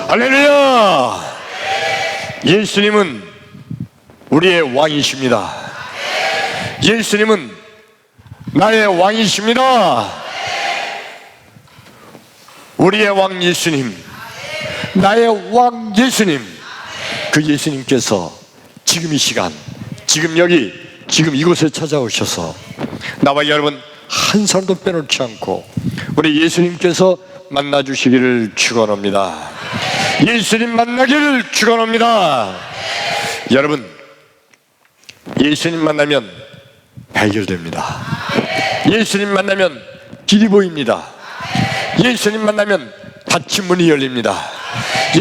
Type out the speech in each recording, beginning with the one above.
할렐루야! 예수님은 우리의 왕이십니다. 예수님은 나의 왕이십니다. 우리의 왕 예수님, 나의 왕 예수님, 그 예수님께서 지금 이 시간, 지금 여기, 지금 이곳에 찾아오셔서 나와 여러분 한 사람도 빼놓지 않고 우리 예수님께서 만나주시기를 축원합니다. 예수님 만나기를 축원합니다. 여러분, 예수님 만나면 해결됩니다. 예수님 만나면 길이 보입니다. 예수님 만나면 닫힌 문이 열립니다.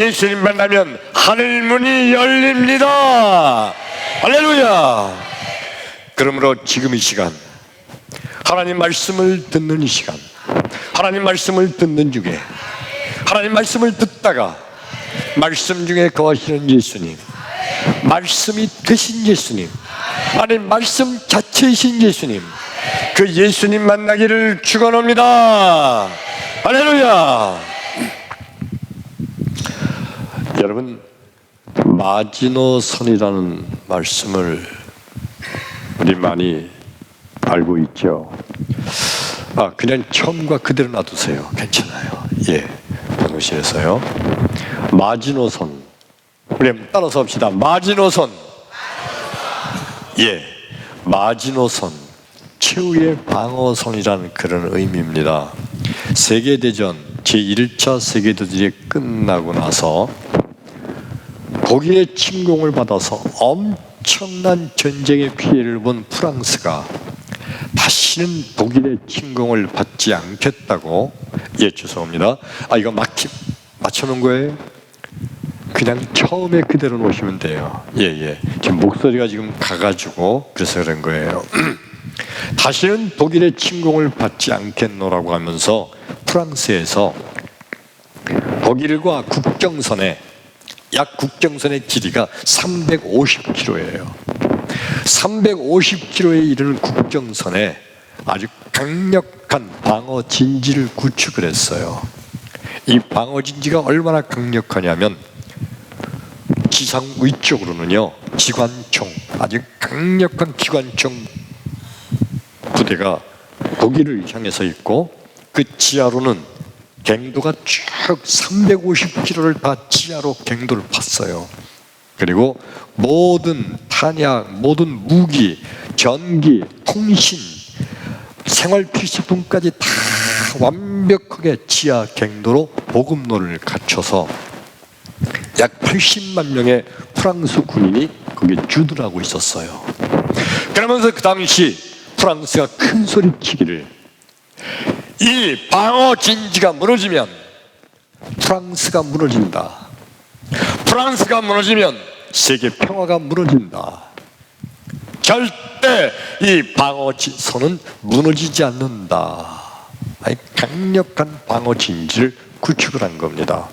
예수님 만나면 하늘 문이 열립니다. 할렐루야! 그러므로 지금 이 시간, 하나님 말씀을 듣는 이 시간, 하나님 말씀을 듣는 중에, 하나님 말씀을 듣다가 말씀 중에 거하시는 예수님, 말씀이 되신 예수님, 아니 말씀 자체이신 예수님, 그 예수님 만나기를 축원합니다. 할렐루야! 여러분, 마지노선이라는 말씀을 우리 많이 알고 있죠. 그냥 처음과 그대로 놔두세요. 괜찮아요. 예, 방송실에서요. 마지노선, 우리 따라서 합시다. 마지노선. 예, 마지노선, 최후의 방어선이라는 그런 의미입니다. 세계대전 제1차 세계대전이 끝나고 나서 독일의 침공을 받아서 엄청난 전쟁의 피해를 본 프랑스가 다시는 독일의 침공을 받지 않겠다고, 예, 죄송합니다. 이거 맞춰놓은 거예요? 그냥 처음에 그대로 놓으시면 돼요. 예. 지금 목소리가 지금 가가지고 그래서 그런 거예요. 다시는 독일의 침공을 받지 않겠노라고 하면서 프랑스에서 독일과 국경선에, 약 국경선의 길이가 350km예요. 350km에 이르는 국경선에 아주 강력한 방어 진지를 구축을 했어요. 이 방어 진지가 얼마나 강력하냐면 지상 위쪽으로는요, 기관총, 아주 강력한 기관총 부대가 독일을 향해서 있고, 그 지하로는 갱도가 쭉 350km를 다 지하로 갱도를 팠어요. 그리고 모든 탄약, 모든 무기, 전기, 통신, 생활 필수품까지 다 완벽하게 지하 갱도로 보급로를 갖춰서 약 80만 명의 프랑스 군인이 거기 주둔하고 있었어요. 그러면서 그 당시 프랑스가 큰 소리치기를, 이 방어 진지가 무너지면 프랑스가 무너진다. 프랑스가 무너지면 세계 평화가 무너진다. 절대 이 방어 선은 무너지지 않는다. 강력한 방어 진지를 구축을 한 겁니다.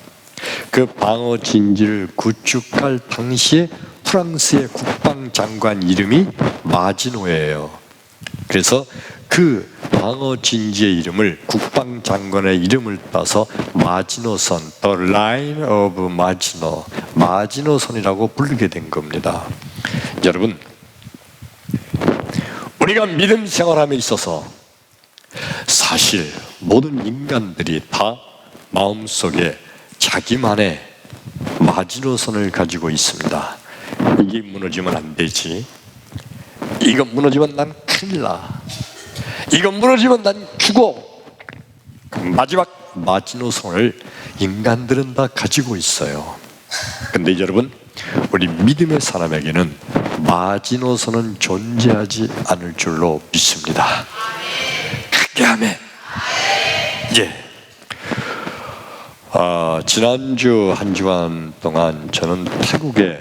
그 방어 진지를 구축할 당시에 프랑스의 국방장관 이름이 마지노예요. 그래서 그 방어 진지의 이름을, 국방장관의 이름을 따서 마지노선, The Line of Maginot, 마지노선이라고 부르게 된 겁니다. 여러분, 우리가 믿음 생활함에 있어서 사실 모든 인간들이 다 마음속에 자기만의 마지노선을 가지고 있습니다. 이게 무너지면 안 되지. 이거 무너지면 난 큰일 나. 이거 무너지면 난 죽어. 마지막 마지노선을 인간들은 다 가지고 있어요. 근데 여러분, 우리 믿음의 사람에게는 마지노선은 존재하지 않을 줄로 믿습니다. 크게 아멘. 예. 지난주 한 주간 동안 저는 태국의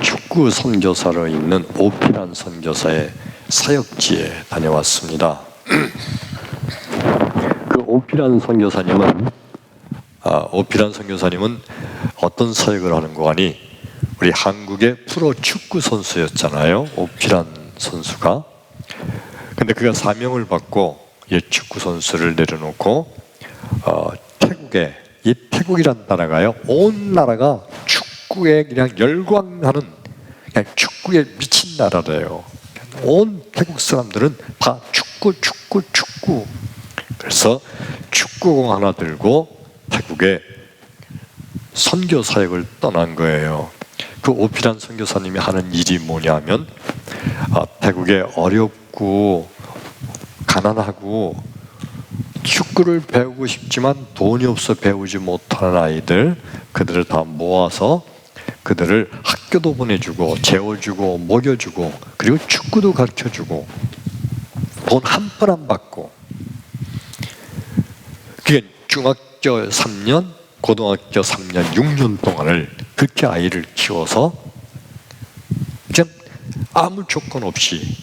축구 선교사로 있는 오피란 선교사의 사역지에 다녀왔습니다. 그 오피란 선교사님은 어떤 사역을 하는 거 아니, 우리 한국의 프로 축구 선수였잖아요, 오피란 선수가. 근데 그가 사명을 받고 축구 선수를 내려놓고 태국에 이 태국이란 나라가요, 온 나라가 축구에 그냥 열광하는, 그냥 축구에 미친 나라래요. 온 태국 사람들은 다 축구. 그래서 축구공 하나 들고 태국에 선교 사역을 떠난 거예요. 그 오피란 선교사님이 하는 일이 뭐냐면, 태국에 어렵고 가난하고 축구를 배우고 싶지만 돈이 없어 배우지 못하는 아이들, 그들을 다 모아서 그들을 학교도 보내주고 재워주고 먹여주고 그리고 축구도 가르쳐주고 돈 한 푼 안 받고, 그게 중학교 3년, 고등학교 3년, 6년 동안을 그렇게 아이를 키워서 그냥 아무 조건 없이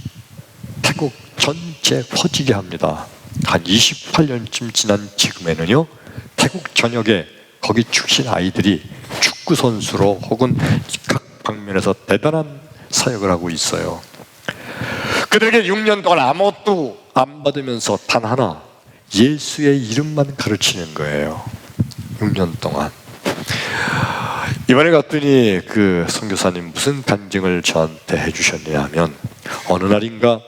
태국 전체에 퍼지게 합니다. 한 28년쯤 지난 지금에는요, 태국 전역에 거기 출신 아이들이 축구 선수로 혹은 각 방면에서 대단한 사역을 하고 있어요. 그들에게 6년 동안 아무것도 안 받으면서 단 하나 예수의 이름만 가르치는 거예요. 6년 동안. 이번에 갔더니 그 선교사님 무슨 간증을 저한테 해주셨냐 하면, 어느 날인가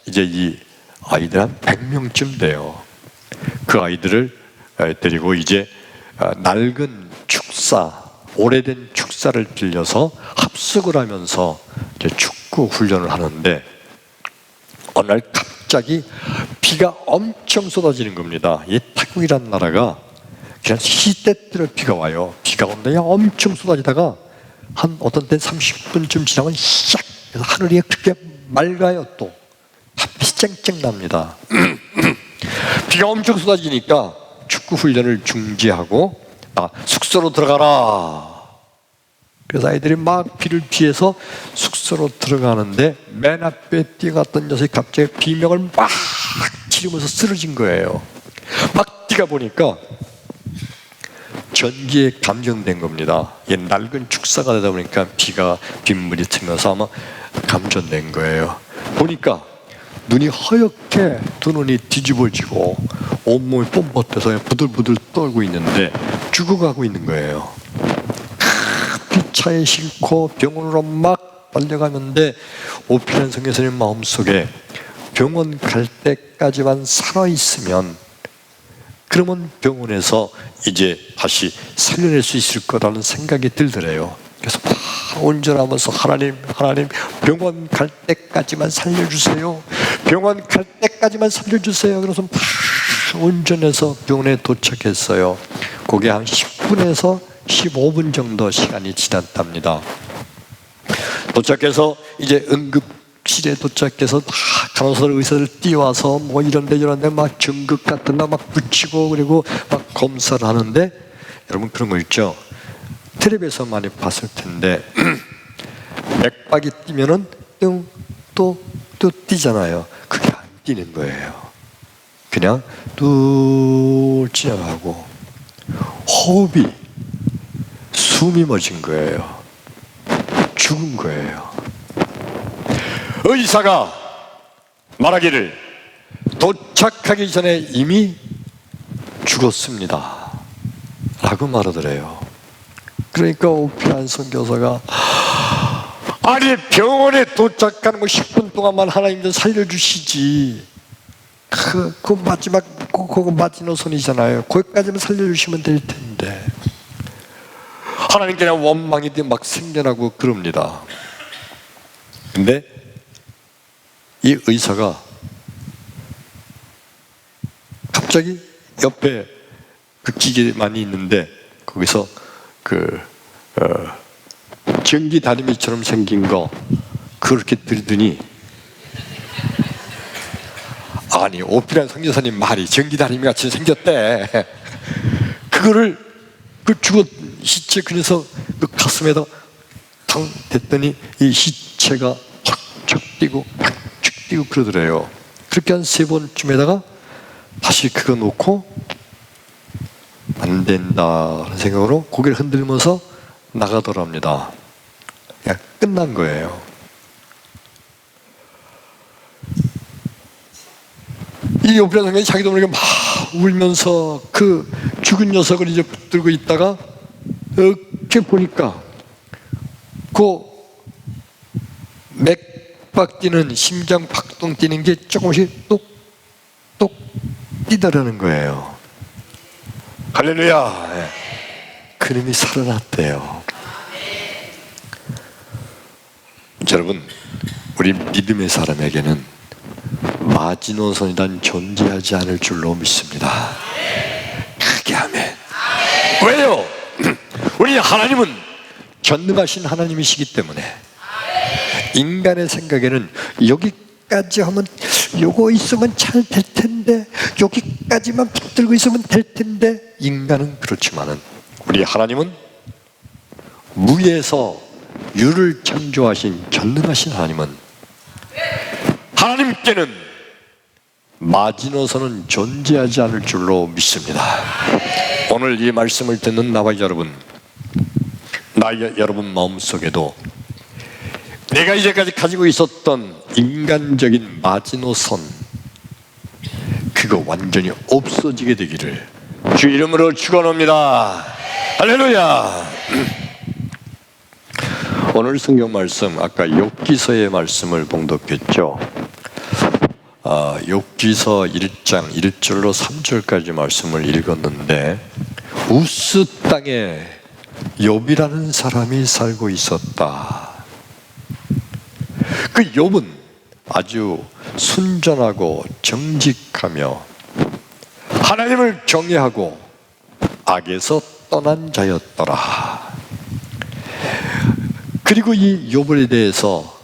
이제 이 아이들 한 100명쯤 돼요. 그 아이들을 데리고 이제 낡은 축사, 오래된 축사를 빌려서 합숙을 하면서 이제 축구 훈련을 하는데, 어느 날 갑자기 비가 엄청 쏟아지는 겁니다. 이 태국이란 나라가 그냥 시때때로 비가 와요. 비가 오는데 엄청 쏟아지다가 한 어떤 때 30분쯤 지나면 샥 하늘이 그렇게 맑아요. 또 햇빛이 쨍쨍 납니다. 비가 엄청 쏟아지니까 축구 훈련을 중지하고 숙소로 들어가라. 그래서 아이들이 막 비를 피해서 숙소로 들어가는데, 맨 앞에 뛰어갔던 녀석이 갑자기 비명을 막 지르면서 쓰러진 거예요. 막 뛰어보니까 전기에 감전된 겁니다. 이게 낡은 축사가 되다 보니까 비가 빗물이 튀면서 아마 감전된 거예요. 보니까 눈이 허옇게, 두 눈이 뒤집어지고 온몸이 뽐뿌해서 부들부들 떨고 있는데 죽어가고 있는 거예요. 차에 싣고 병원으로 막 달려가는데, 오피란 선교사님 마음속에 병원 갈 때까지만 살아있으면 그러면 병원에서 이제 다시 살려낼 수 있을 거라는 생각이 들더래요. 그래서 막 운전하면서 하나님 병원 갈 때까지만 살려주세요. 병원 갈 때까지만 살려주세요. 그래서 막 운전해서 병원에 도착했어요. 그게 한 10분에서 15분 정도 시간이 지났답니다. 도착해서 이제 응급실에 도착해서 간호사 의사들 뛰어와서 뭐 이런데 저런데 막 전극 같은 거 막 붙이고 그리고 막 검사를 하는데, 여러분 그런 거 있죠? 텔레비에서 많이 봤을 텐데 맥박이 뛰면은 또 뛰잖아요. 그게 안 뛰는 거예요. 그냥 뚝 지나가고 호흡이, 숨이 멎은 거예요. 죽은 거예요. 의사가 말하기를 도착하기 전에 이미 죽었습니다 라고 말하더래요. 그러니까 오피란 선교사가, 아니 병원에 도착하는 거 10분 동안만 하나님 좀 살려주시지, 그 마지막 그거 마지노선이잖아요. 거기까지만 살려주시면 될 텐데. 하나님께 그냥 원망이 막 생겨나고 그럽니다. 근데 이 의사가 갑자기 옆에 그 기계 많이 있는데 거기서 전기 다리미처럼 생긴 거 그렇게 들더니, 아니 오피란 선교사님 말이 전기 다리미 같이 생겼대. 그거를 그 죽은 시체 그래서 그 가슴에다 탕 댔더니 이 시체가 팍 뛰고 팍 뛰고 그러더래요. 그렇게 한 3번쯤에다가 다시 그거 놓고 안 된다는 생각으로 고개를 흔들면서 나가더랍니다. 그냥 끝난 거예요. 이 오피란 선교사님이 자기도 모르게 막 울면서 그 죽은 녀석을 이제 붙들고 있다가 이렇게 보니까 그 맥박 뛰는 심장 박동 뛰는 게 조금씩 똑똑 뛰더라는 거예요. 할렐루야. 그놈이 살아났대요. 여러분, 우리 믿음의 사람에게는 마지노선이란 존재하지 않을 줄로 믿습니다. 크게 아멘. 왜요? 우리 하나님은 전능하신 하나님이시기 때문에 인간의 생각에는 여기까지 하면 요거 있으면 잘 될 텐데, 여기까지만 붙들고 있으면 될 텐데, 인간은 그렇지만은 우리 하나님은 무에서 유를 창조하신 전능하신 하나님은 하나님께는 마지노선은 존재하지 않을 줄로 믿습니다. 오늘 이 말씀을 듣는 나와 여러분, 여러분 마음속에도 내가 이제까지 가지고 있었던 인간적인 마지노선, 그거 완전히 없어지게 되기를 주 이름으로 축원합니다. 할렐루야. 오늘 성경 말씀, 아까 욥기서의 말씀을 봉독했죠. 욥기서 1장 1절로 3절까지 말씀을 읽었는데, 우스 땅에 욥이라는 사람이 살고 있었다. 그 욥은 아주 순전하고 정직하며 하나님을 경외하고 악에서 떠난 자였더라. 그리고 이 욥에 대해서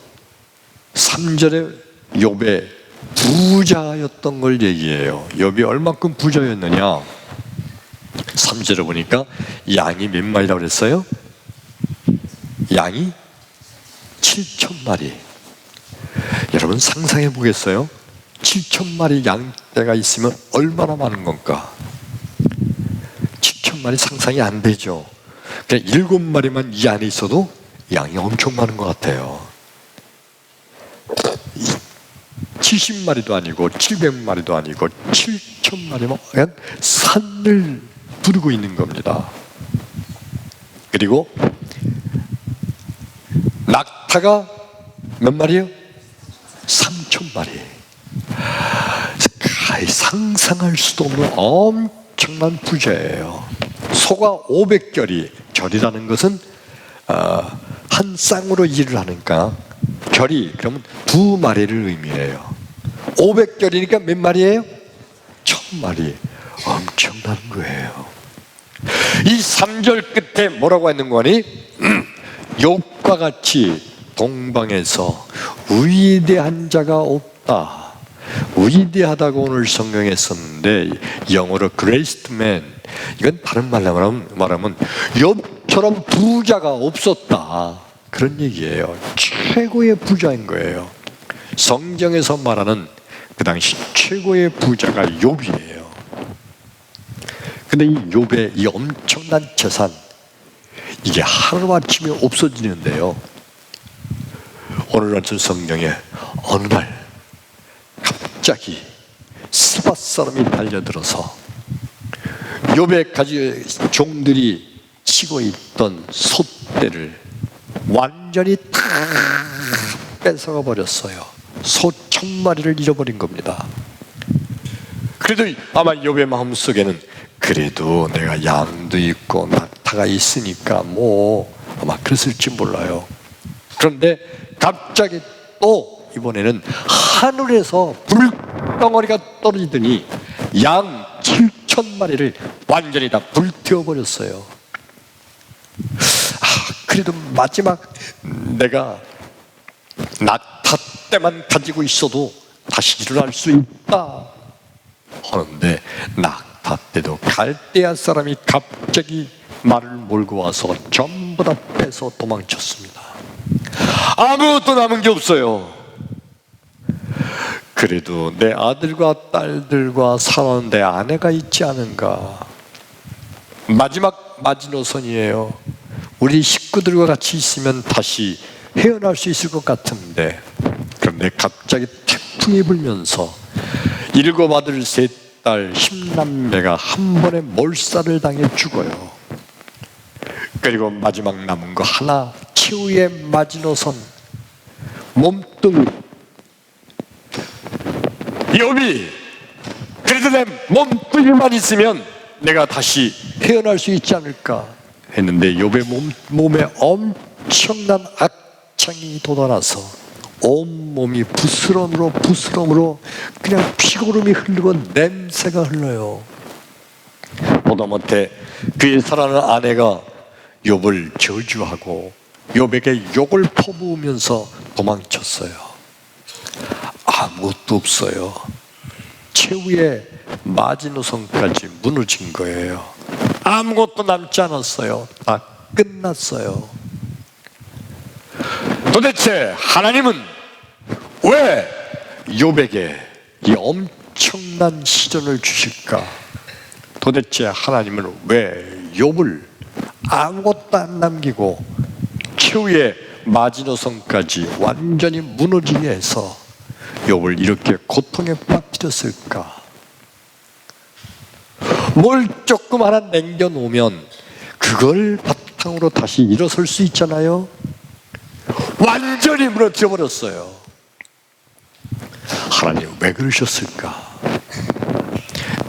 3절에 욥의 부자였던 걸 얘기해요. 욥이 얼마큼 부자였느냐? 3절에 보니까 양이 몇 마리라고 그랬어요? 양이 7,000마리. 여러분 상상해 보겠어요? 7,000마리 양떼가 있으면 얼마나 많은 건가? 7,000마리 상상이 안 되죠. 그냥 7마리만 이 안에 있어도 양이 엄청 많은 것 같아요. 70마리도 아니고 700마리도 아니고 7,000마리면 그냥 산을 부르고 있는 겁니다. 그리고 낙타가 몇 마리요? 3,000마리. 상상할 수도 없는 엄청난 부자예요. 소가 500결이, 결이라는 것은 한 쌍으로 일을 하니까 결이 그러면 2마리를 의미해요. 500결이니까 몇 마리예요? 1,000마리. 엄청난 거예요. 이 3절 끝에 뭐라고 했는 거니? 욥과 같이 동방에서 위대한 자가 없다. 위대하다고 오늘 성경에 썼는데 영어로 greatest man, 이건 다른 말로 말하면 욥처럼 부자가 없었다, 그런 얘기예요. 최고의 부자인 거예요. 성경에서 말하는 그 당시 최고의 부자가 욥이에요. 근데 이 욥의 이 엄청난 재산, 이게 하루아침에 없어지는데요, 오늘 같은 성경에 어느 날 갑자기 스밧 사람이 달려들어서 욥의 가지 종들이 치고 있던 솥대를 완전히 다 뺏어가 버렸어요. 소 1,000마리를 잃어버린 겁니다. 그래도 아마 욥의 마음속에는 그래도 내가 양도 있고 낙타가 있으니까 뭐 아마 그랬을지 몰라요. 그런데 갑자기 또 이번에는 하늘에서 불덩어리가 떨어지더니 양 7,000마리를 완전히 다 불태워버렸어요. 그래도 마지막 내가 낙타 때만 가지고 있어도 다시 일어날 수 있다 하는데, 낙타 때도 갈대아 사람이 갑자기 말을 몰고 와서 전부 다 빼서 도망쳤습니다. 아무것도 남은 게 없어요. 그래도 내 아들과 딸들과 사는 내 아내가 있지 않은가. 마지막 마지노선이에요. 우리 식구들과 같이 있으면 다시 헤어날 수 있을 것 같은데, 그런데 갑자기 태풍이 불면서 7 아들 셋, 딸 10남매가 한 번에 몰살을 당해 죽어요. 그리고 마지막 남은 거 하나, 최후의 마지노선, 몸뚱이. 욥이 그래도 내 몸뚱이만 있으면 내가 다시 헤어날 수 있지 않을까 했는데, 욥의 몸에 엄청난 악창이 돋아나서 온몸이 부스럼으로 그냥 피고름이 흐르고 냄새가 흘러요. 보다 못해 그의 사랑하는 아내가 욥을 저주하고 욥에게 욕을 퍼부으면서 도망쳤어요. 아무것도 없어요. 최후의 마지노선까지 무너진 거예요. 아무것도 남지 않았어요. 다 끝났어요. 도대체 하나님은 왜 욥에게 이 엄청난 시련을 주실까? 도대체 하나님은 왜 욥을 아무것도 안 남기고 최후의 마지노선까지 완전히 무너지게 해서 욥을 이렇게 고통에 빠뜨렸을까? 뭘 조금 하나 남겨놓으면 그걸 바탕으로 다시 일어설 수 있잖아요. 완전히 무너져 버렸어요. 하나님 왜 그러셨을까?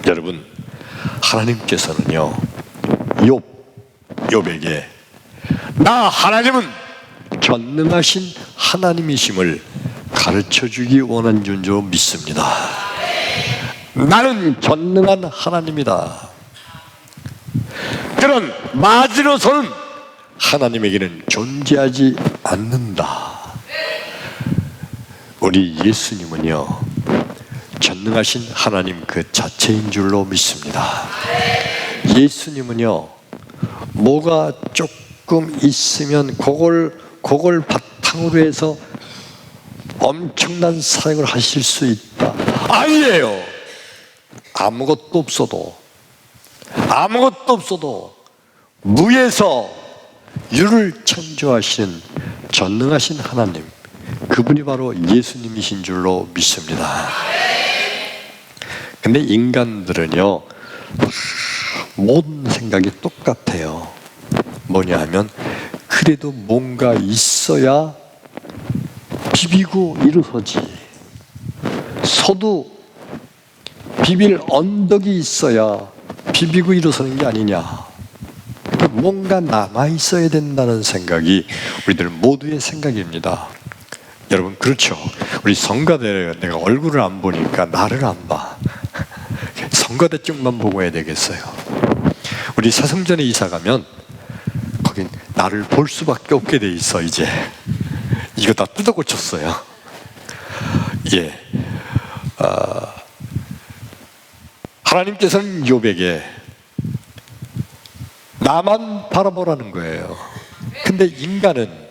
여러분, 하나님께서는요, 욥에게 나 하나님은 전능하신 하나님이심을 가르쳐주기 원한 줄 믿습니다. 나는 전능한 하나님이다. 그런 마지노선은 하나님에게는 존재하지 않는다. 우리 예수님은요, 전능하신 하나님 그 자체인 줄로 믿습니다. 예수님은요, 뭐가 조금 있으면 그걸 바탕으로 해서 엄청난 사역을 하실 수 있다. 아니에요. 아무것도 없어도 무에서 유를 창조하시는 전능하신 하나님, 그분이 바로 예수님이신 줄로 믿습니다. 근데 인간들은요, 모든 생각이 똑같아요. 뭐냐 하면, 그래도 뭔가 있어야 비비고 일어서지. 소도 비빌 언덕이 있어야 비비고 일어서는 게 아니냐. 뭔가 남아있어야 된다는 생각이 우리들 모두의 생각입니다. 여러분, 그렇죠. 우리 성가대 내가 얼굴을 안 보니까 나를 안 봐. 성가대 쪽만 보고 해야 되겠어요. 우리 사성전에 이사 가면 거긴 나를 볼 수밖에 없게 돼 있어. 이제 이거 다 뜯어 고쳤어요. 예, 하나님께서는 욥에게 나만 바라보라는 거예요. 근데 인간은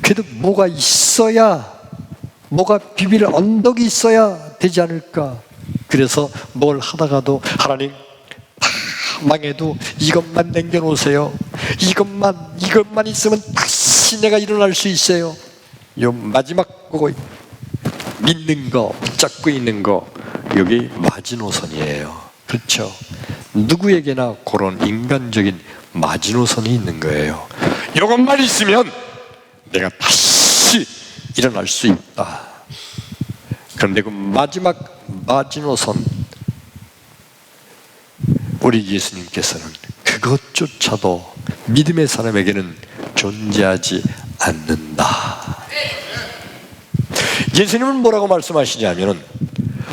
그래도 뭐가 있어야, 뭐가 비빌 언덕이 있어야 되지 않을까. 그래서 뭘 하다가도 하나님 다 망해도 이것만 남겨놓으세요. 이것만 있으면 다시 내가 일어날 수 있어요. 요 마지막 그거 믿는 거, 붙잡고 있는 거, 여기 마지노선이에요. 그렇죠? 누구에게나 그런 인간적인 마지노선이 있는 거예요. 이것만 있으면 내가 다시 일어날 수 있다. 그런데 그 마지막 마지노선, 우리 예수님께서는 그것조차도 믿음의 사람에게는 존재하지 않는다. 예수님은 뭐라고 말씀하시냐면은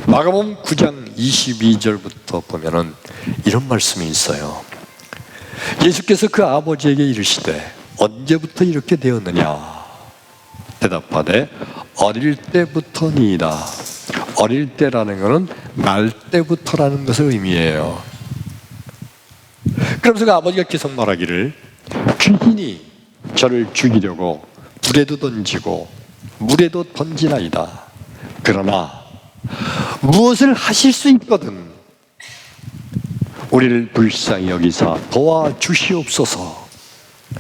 마가복음 9장 22절부터 보면은 이런 말씀이 있어요. 예수께서 그 아버지에게 이르시되 언제부터 이렇게 되었느냐? 대답하되 어릴 때부터니이다. 어릴 때라는 것은 날 때부터라는 것을 의미해요. 그러면서 그 아버지가 계속 말하기를 귀신이 저를 죽이려고 불에도 던지고 물에도 던지나이다. 그러나 무엇을 하실 수 있거든 우리를 불쌍히 여기사 도와주시옵소서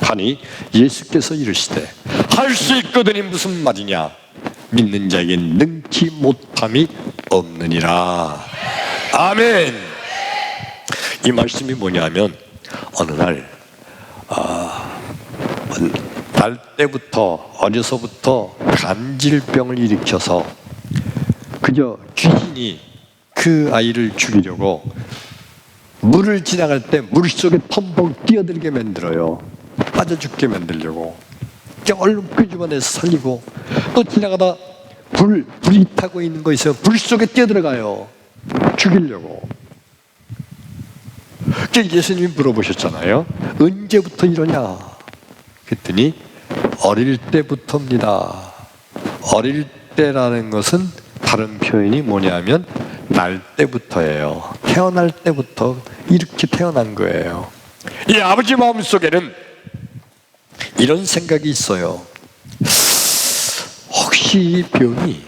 하니 예수께서 이르시되 할 수 있거든이 무슨 말이냐? 믿는 자에겐 능치 못함이 없느니라. 아멘. 이 말씀이 뭐냐면 어느 날 때부터 어려서부터 간질병을 일으켜서 그저 귀신이 그 아이를 죽이려고 물을 지나갈 때 물속에 텀벙 뛰어들게 만들어요. 빠져 죽게 만들려고. 얼른 끄집어내서 살리고, 또 지나가다 불이 타고 있는 거 있어요. 불 속에 뛰어들어가요. 죽이려고. 예수님이 물어보셨잖아요. 언제부터 이러냐? 그랬더니 어릴 때부터입니다. 어릴 때라는 것은 다른 표현이 뭐냐면 날 때부터예요. 태어날 때부터 이렇게 태어난 거예요. 이 아버지 마음속에는 이런 생각이 있어요. 혹시 이 병이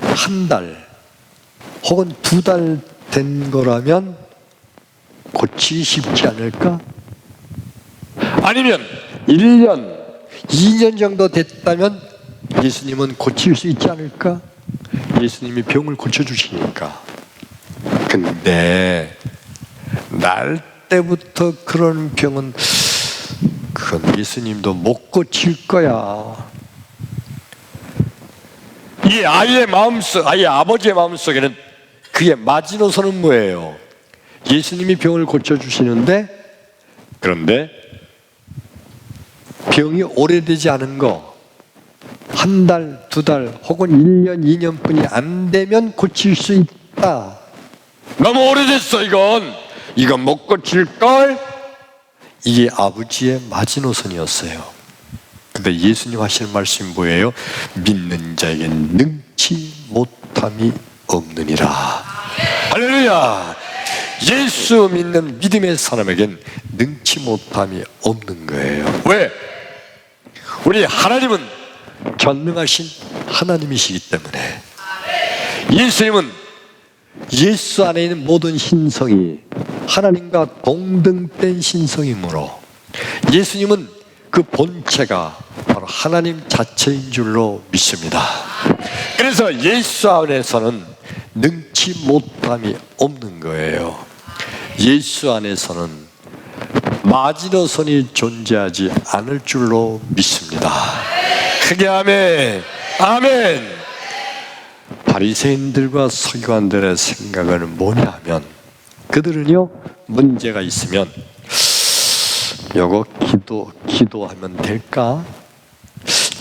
한 달 혹은 2달 된 거라면 고치기 쉽지 않을까? 아니면 1년, 2년 정도 됐다면 예수님은 고칠 수 있지 않을까? 예수님이 병을 고쳐주시니까. 근데 날 때부터 그런 병은 그건 예수님도 못 고칠 거야. 이 아이의 마음속, 아이의 아버지의 마음속에는 그의 마지노선은 뭐예요? 예수님이 병을 고쳐주시는데, 그런데 병이 오래되지 않은 거, 1달, 2달 혹은 1년, 2년뿐이 안 되면 고칠 수 있다. 너무 오래됐어 이건 못 고칠걸? 이게 아버지의 마지노선이었어요. 근데 예수님 하시는 말씀이 뭐예요? 믿는 자에겐 능치 못함이 없느니라. 할렐루야. 예수 믿는 믿음의 사람에겐 능치 못함이 없는 거예요. 왜? 우리 하나님은 전능하신 하나님이시기 때문에. 예수님은 예수 안에 있는 모든 신성이 하나님과 동등된 신성이므로 예수님은 그 본체가 바로 하나님 자체인 줄로 믿습니다. 그래서 예수 안에서는 능치 못함이 없는 거예요. 예수 안에서는 마지노선이 존재하지 않을 줄로 믿습니다. 크게 아멘. 아멘. 바리새인들과 서기관들의 생각은 뭐냐면 그들은요 문제가 있으면 요거 기도하면 될까?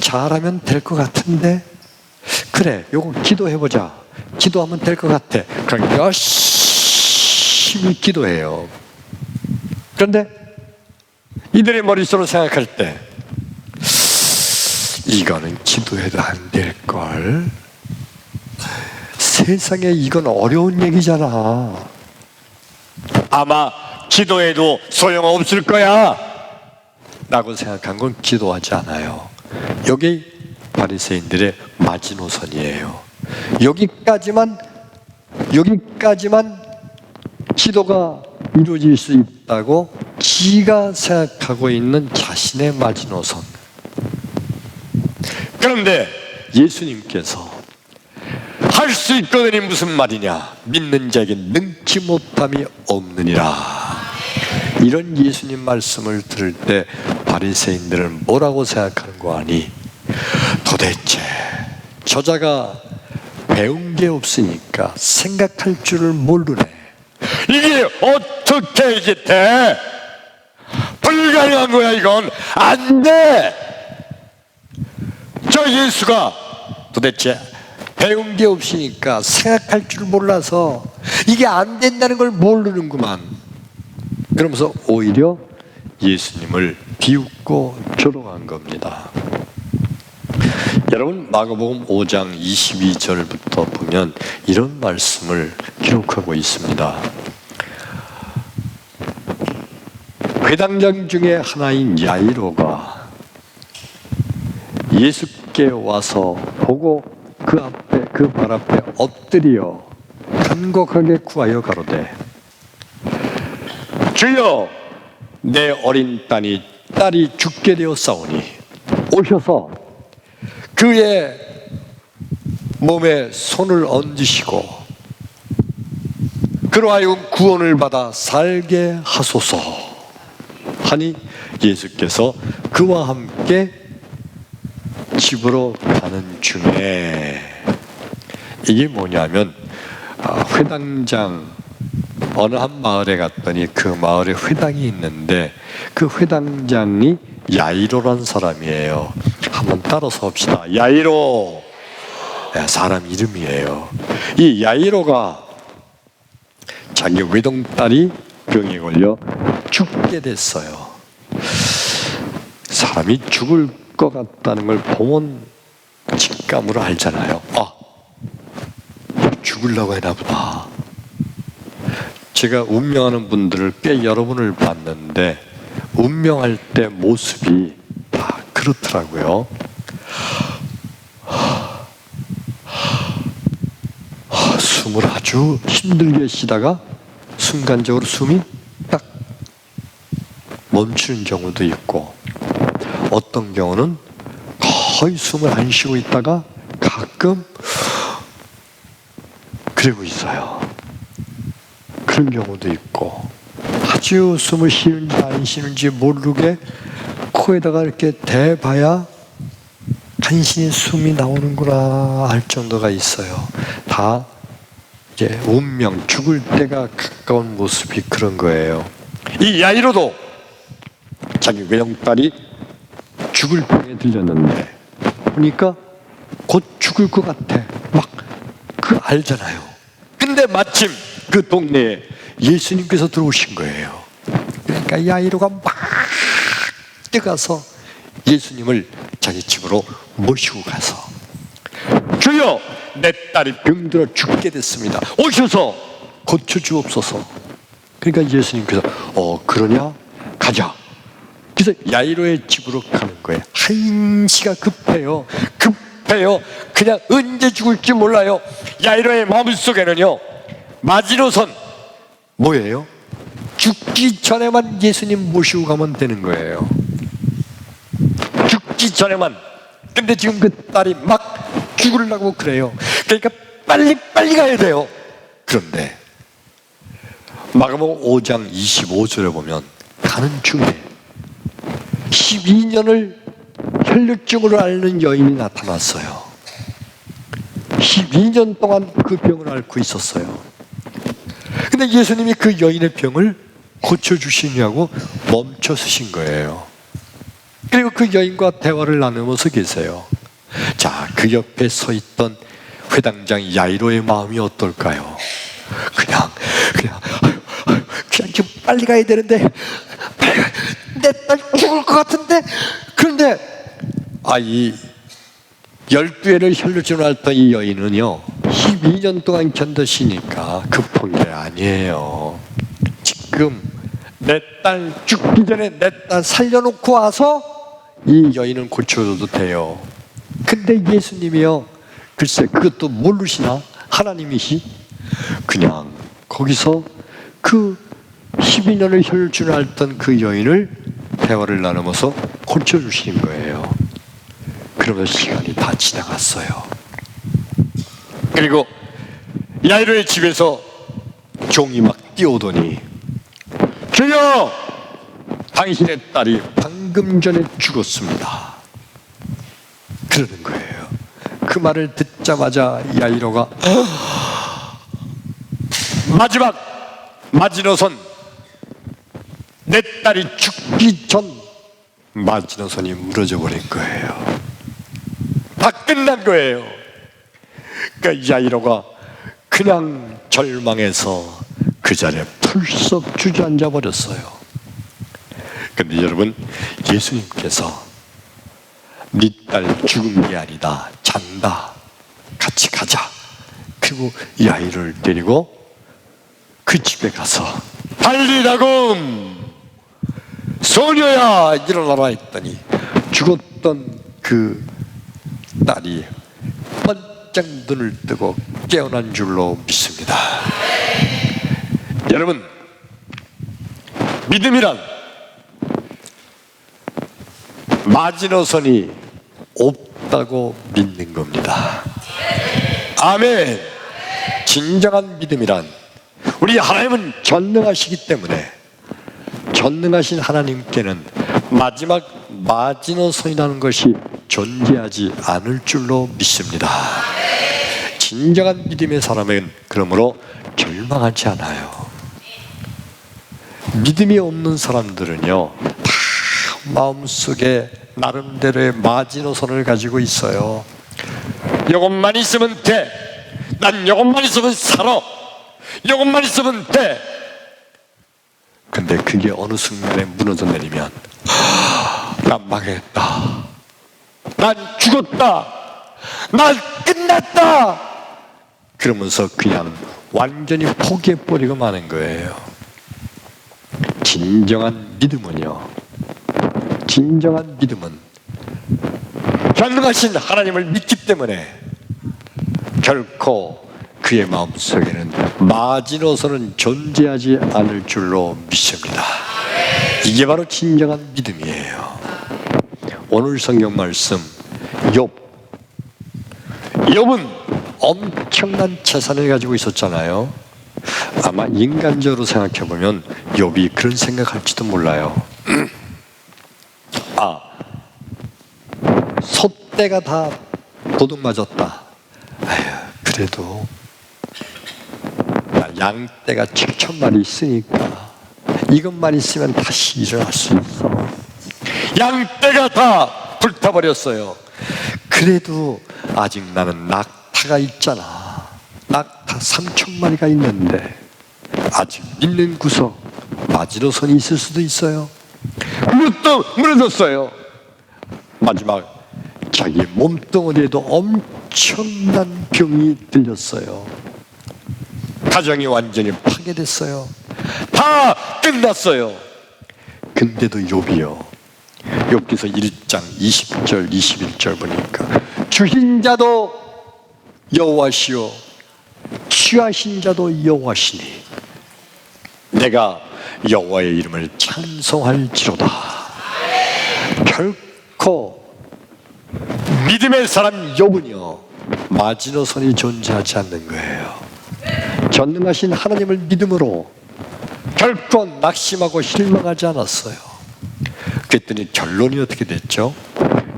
잘하면 될 것 같은데 그래 요거 기도해보자. 기도하면 될 것 같아. 그럼 열심히 기도해요. 그런데 이들의 머릿속으로 생각할 때 이거는 기도해도 안 될걸? 세상에 이건 어려운 얘기잖아. 아마 기도해도 소용없을 거야 라고 생각한 건 기도하지 않아요. 여기 바리새인들의 마지노선이에요. 여기까지만 기도가 이루어질 수 있다고 지가 생각하고 있는 자신의 마지노선. 그런데 예수님께서 할 수 있거든이 무슨 말이냐? 믿는 자에게 능치 못함이 없느니라. 이런 예수님 말씀을 들을 때 바리새인들은 뭐라고 생각하는 거 아니? 도대체 저자가 배운 게 없으니까 생각할 줄을 모르네. 이게 어떻게 이게 돼? 불가능한 거야. 이건 안 돼. 저 예수가 도대체 배운 게 없으니까 생각할 줄 몰라서 이게 안 된다는 걸 모르는구만. 그러면서 오히려 예수님을 비웃고 조롱한 겁니다. 여러분 마가복음 5장 22절부터 보면 이런 말씀을 기록하고 있습니다. 회당장 중에 하나인 야이로가 예수께 와서 보고 그 발 앞에 엎드려 간곡하게 구하여 가로되 주여 내 어린 딸이 죽게 되었사오니 오셔서 그의 몸에 손을 얹으시고 그러하여 구원을 받아 살게 하소서 하니 예수께서 그와 함께 집으로 가는 중에, 이게 뭐냐면 회당장, 어느 한 마을에 갔더니 그 마을에 회당이 있는데 그 회당장이 야이로란 사람이에요. 한번 따라서 봅시다. 야이로. 사람 이름이에요. 이 야이로가 자기 외동딸이 병에 걸려 죽게 됐어요. 사람이 죽을 것 같다는 걸 보면 직감으로 알잖아요. 죽으려고 했나 보다. 제가 운명하는 분들을 꽤 여러 분을 봤는데 운명할 때 모습이 다 그렇더라고요. 숨을 아주 힘들게 쉬다가 순간적으로 숨이 딱 멈추는 경우도 있고, 어떤 경우는 거의 숨을 안 쉬고 있다가 가끔 그러고 있어요. 그런 경우도 있고, 아주 숨을 쉬는지 안 쉬는지 모르게 코에다가 이렇게 대봐야 간신히 숨이 나오는구나 할 정도가 있어요. 다 이제 운명, 죽을 때가 가까운 모습이 그런 거예요. 이 야이로도 자기 외동딸이 죽을 병에 들렸는데 보니까 곧 죽을 것 같아. 막 알잖아요. 근데 마침 그 동네에 예수님께서 들어오신 거예요. 그러니까 야이로가 막 뛰어가서 예수님을 자기 집으로 모시고 가서, 주여, 내 딸이 병들어 죽게 됐습니다. 오셔서 고쳐주옵소서. 그러니까 예수님께서 그러냐? 가자. 그래서 야이로의 집으로 가는 거예요. 한시가 급해요. 그냥 언제 죽을지 몰라요. 야이로의 마음속에는요, 마지노선 뭐예요? 죽기 전에만 예수님 모시고 가면 되는 거예요. 죽기 전에만. 근데 지금 그 딸이 막 죽으려고 그래요. 그러니까 빨리 가야 돼요. 그런데 마가복음 5장 25절에 보면 가는 중에 12년을 혈류증으로 앓는 여인이 나타났어요. 12년 동안 그 병을 앓고 있었어요. 근데 예수님이 그 여인의 병을 고쳐주시냐고 멈춰 서신 거예요. 그리고 그 여인과 대화를 나누면서 계세요. 자, 그 옆에 서 있던 회당장 야이로의 마음이 어떨까요? 그냥 좀 빨리 가야 되는데, 내 딸 죽을 것 같은데. 그런데 이 12회를 혈류증을 앓던 이 여인은요, 12년 동안 견디시니까 급한 게 아니에요. 지금 내 딸 죽기 전에 내 딸 살려놓고 와서 이 여인은 고쳐줘도 돼요. 근데 예수님이요, 글쎄 그것도 모르시나? 하나님이시? 그냥 거기서 그 12년을 혈류증을 앓던 그 여인을 대화를 나누면서 고쳐주시는 거예요. 그러면서 시간이 다 지나갔어요. 그리고 야이로의 집에서 종이 막 뛰어오더니, 주여, 당신의 딸이 방금 전에 죽었습니다. 그러는 거예요. 그 말을 듣자마자 야이로가 마지노선, 내 딸이 죽기 전 마지노선이 무너져 버린 거예요. 다 끝난 거예요. 그러니까 야이로가 그냥 절망해서 그 자리에 풀썩 주저앉아 버렸어요. 근데 여러분, 예수님께서 네 딸 죽은 게 아니다, 잔다, 같이 가자. 그리고 야이로를 데리고 그 집에 가서 달리라금, 소녀야 일어나라 했더니 죽었던 그 딸이 번쩍 눈을 뜨고 깨어난 줄로 믿습니다. 여러분, 믿음이란 마지노선이 없다고 믿는 겁니다. 아멘. 진정한 믿음이란 우리 하나님은 전능하시기 때문에 전능하신 하나님께는 마지막 마지노선이라는 것이 존재하지 않을 줄로 믿습니다. 진정한 믿음의 사람은 그러므로 절망하지 않아요. 믿음이 없는 사람들은요, 다 마음속에 나름대로의 마지노선을 가지고 있어요. 이것만 있으면 돼. 난 이것만 있으면 살아. 이것만 있으면 돼. 근데 그게 어느 순간에 무너져 내리면 난 망했다. 난 죽었다. 난 끝났다. 그러면서 그냥 완전히 포기해버리고 마는 거예요. 진정한 믿음은요, 진정한 믿음은 전능하신 하나님을 믿기 때문에 결코 그의 마음속에는 마지노선은 존재하지 않을 줄로 믿습니다. 이게 바로 진정한 믿음이에요. 오늘 성경 말씀 욥은 엄청난 재산을 가지고 있었잖아요. 아마 인간적으로 생각해보면 욥이 그런 생각할지도 몰라요. 소떼가 다 도둑 맞았다. 그래도 양떼가 7,000마리 있으니까 이것만 있으면 다시 일어날 수 있어. 양떼가 다 불타버렸어요. 그래도 아직 나는 낙타가 있잖아. 낙타 3,000마리가 있는데 아직 있는 구석 마지노선이 있을 수도 있어요. 그것도 무너졌어요. 마지막 자기 몸뚱어리에도 엄청난 병이 들렸어요. 가정이 완전히 파괴됐어요. 다 끝났어요. 근데도 욥이요, 욥기서 1장 20절 21절 보니까 주신 자도 여호와시요 취하신 자도 여호와시니 내가 여호와의 이름을 찬송할지로다. 결코 믿음의 사람 욥은요, 마지노선이 존재하지 않는 거예요. 전능하신 하나님을 믿음으로 결코 낙심하고 실망하지 않았어요. 그랬더니 결론이 어떻게 됐죠?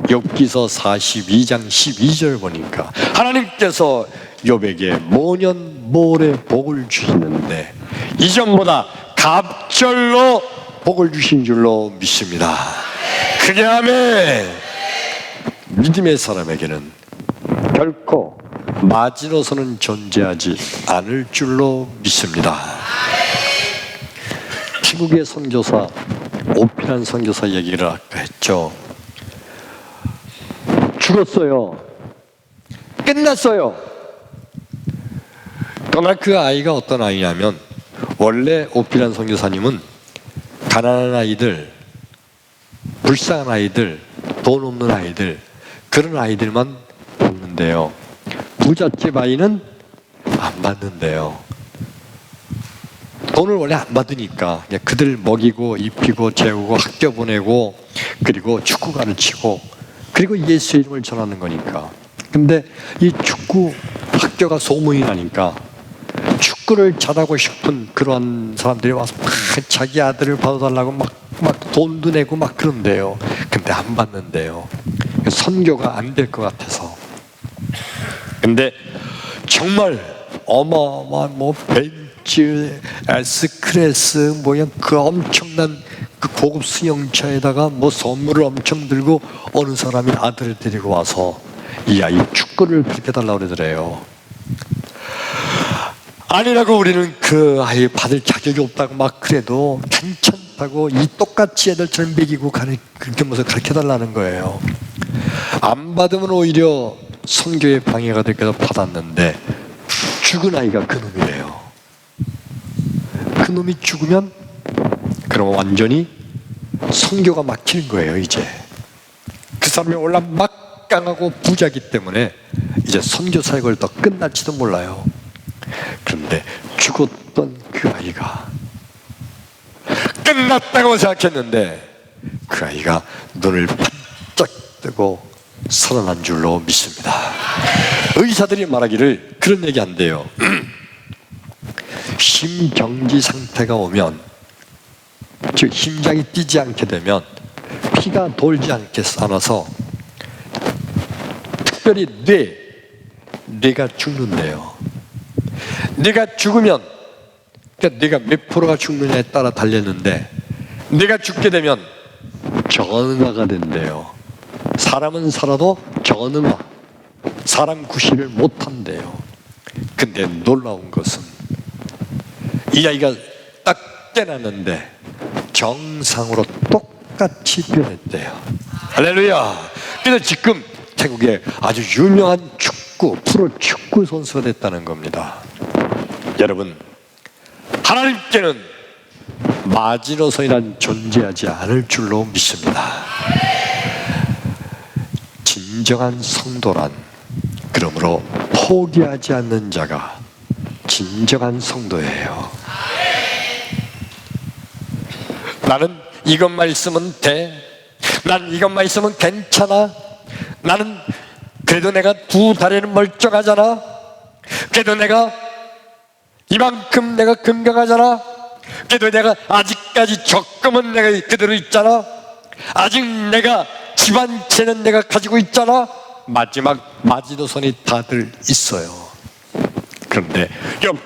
욥기서 42장 12절 보니까 하나님께서 욥에게 모년 복을 주시는데 이전보다 갑절로 복을 주신 줄로 믿습니다. 그게 아멘. 믿음의 사람에게는 결코 마지노선은 존재하지 않을 줄로 믿습니다. 태국의 선교사 오피란 선교사 얘기를 아까 했죠. 죽었어요. 끝났어요. 그러나 그 아이가 어떤 아이냐면, 원래 오피란 선교사님은 가난한 아이들, 불쌍한 아이들, 돈 없는 아이들, 그런 아이들만 받는데요. 부잣집 아이는 안 받는데요. 돈을 원래 안 받으니까 그냥 그들 먹이고 입히고 재우고 학교 보내고 그리고 축구 가르치고 그리고 예수 이름을 전하는 거니까. 근데 이 축구 학교가 소문이 나니까 축구를 잘하고 싶은 그런 사람들이 와서 막 자기 아들을 받아달라고 막 돈도 내고 막 그런데요. 근데 안 받는데요. 선교가 안 될 것 같아서. 근데 정말 어마어마한 뭐 벤츠, S클래스 뭐야 그 엄청난 그 고급 승용차에다가 뭐 선물을 엄청 들고 어느 사람이 아들을 데리고 와서 이 아이 축구를 가르쳐달라고 그러더래요. 아니라고 우리는 그 아이 받을 자격이 없다고 막 그래도 괜찮다고 이 똑같이 애들처럼 먹이고 그렇게 무슨 가르쳐달라는 거예요. 안 받으면 오히려 선교에 방해가 될까 해서 받았는데 죽은 아이가 그 놈이래요. 그 놈이 죽으면 그럼 완전히 선교가 막히는 거예요. 이제 그 사람이 원래 막강하고 부자기 때문에 이제 선교 사역을 더 끝날지도 몰라요. 그런데 죽었던 그 아이가 끝났다고 생각했는데 그 아이가 눈을 반짝 뜨고 살아난 줄로 믿습니다. 의사들이 말하기를 그런 얘기 한대요. 심정지 상태가 오면, 즉 심장이 뛰지 않게 되면 피가 돌지 않게 살아서 특별히 뇌가 죽는데요. 뇌가 죽으면, 그러니까 뇌가 몇 프로가 죽느냐에 따라 달렸는데, 뇌가 죽게 되면 정언가가 된대요. 사람은 살아도 정언가, 사람 구실을 못한대요. 근데 놀라운 것은 이 아이가 딱 깨났는데 정상으로 똑같이 변했대요. 할렐루야. 그래서 지금 태국에 아주 유명한 프로 축구 선수가 됐다는 겁니다. 여러분, 하나님께는 마지노선이란 존재하지 않을 줄로 믿습니다. 진정한 성도란, 그러므로 포기하지 않는 자가 진정한 성도예요. 나는 이것만 있으면 돼. 난 이것만 있으면 괜찮아. 나는 그래도 내가 두 다리는 멀쩡하잖아. 그래도 내가 이만큼 내가 건강하잖아. 그래도 내가 아직까지 적금은 내가 그대로 있잖아. 아직 내가 집안채는 내가 가지고 있잖아. 마지막 마지노선이 다들 있어요. 그런데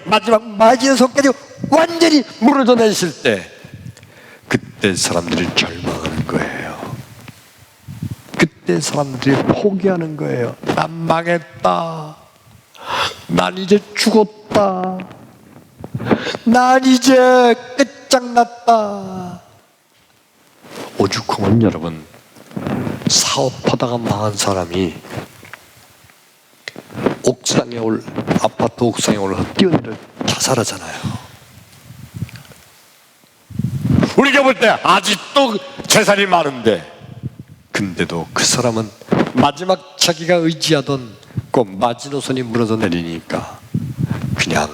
마지막 마지노선까지 완전히 무너져 내실 때, 그때 사람들이 절망하는 거예요. 그때 사람들이 포기하는 거예요. 난 망했다. 난 이제 죽었다. 난 이제 끝장났다. 오죽하면 여러분, 사업하다가 망한 사람이 아파트 옥상에 올라서 뛰어내려 자살하잖아요. 우리가 볼 때 아직도 재산이 많은데, 근데도 그 사람은 마지막 자기가 의지하던 그 마지노선이 무너져 내리니까 그냥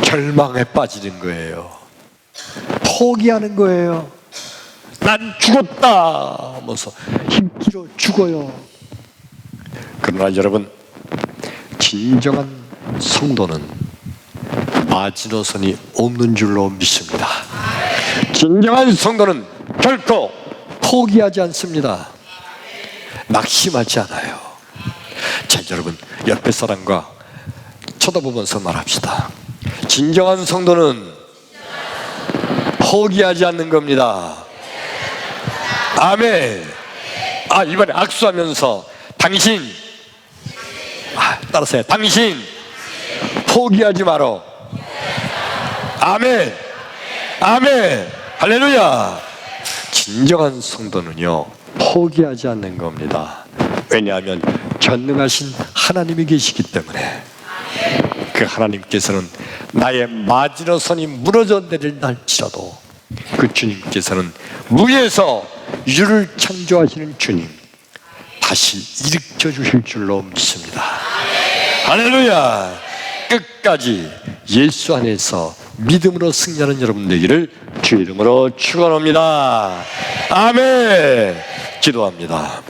절망에 빠지는 거예요. 포기하는 거예요. 난 죽었다 하면서 힘들어 죽어요. 그러나 여러분, 진정한 성도는 마지노선이 없는 줄로 믿습니다. 진정한 성도는 결코 포기하지 않습니다. 낙심하지 않아요. 자, 여러분, 옆에 사람과 쳐다보면서 말합시다. 진정한 성도는 포기하지 않는 겁니다. 아멘. 이번에 악수하면서 당신, 따라서 해요. 당신 포기하지 마라. 아멘. 아멘. 할렐루야. 진정한 성도는요, 포기하지 않는 겁니다. 왜냐하면 전능하신 하나님이 계시기 때문에. 그 하나님께서는 나의 마지노선이 무너져 내릴 날지라도 그 주님께서는 무에서 유를 창조하시는 주님, 다시 일으켜 주실 줄로 믿습니다. 할렐루야. 끝까지 예수 안에서 믿음으로 승리하는 여러분 되기를 주 이름으로 축원합니다. 아멘. 기도합니다.